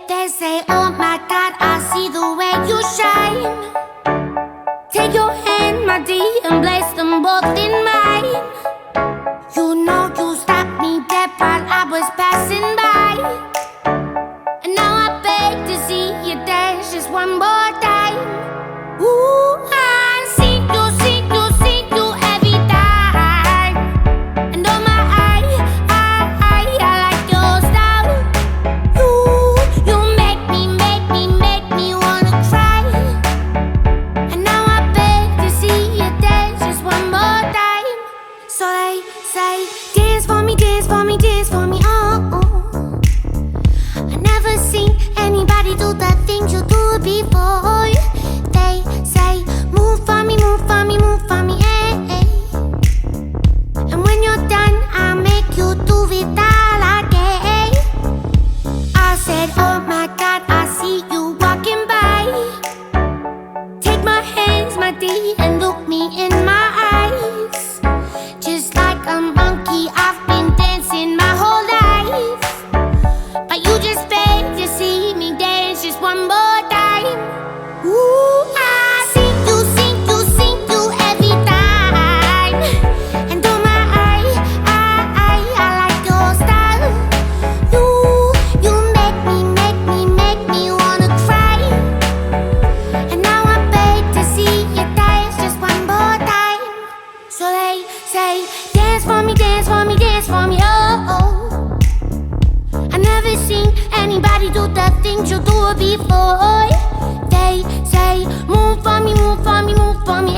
They say, oh my God, I see the way you shine. Take your hand, my dear, and place them both in mine. You know you stopped me dead while I was passing by. And now I beg to see you dance just one more time. Ooh, I see you every time. And oh my, I like your style. You make me wanna cry. And now I beg to see you dance just one more time. So they say, dance for me, dance for me, dance for me, oh, oh. I never seen anybody do the things you do before. They say, move for me, move for me, move for me, eh, eh. And when you're done, I'll make you do it all again. I said, oh my God, I see you walking by. Take my hands, my dear, and look me in my eyes. Just like a monkey, I've been dancing my whole life. But you just beg to see me dance just one more time. Ooh, I see you every time. And oh my, I like your style. You make me wanna cry. And now I beg to see you dance just one more time. So they say, dance for me, dance for me, dance for me, oh, oh. I never seen anybody do the things you do before. They say, move for me, move for me, move for me,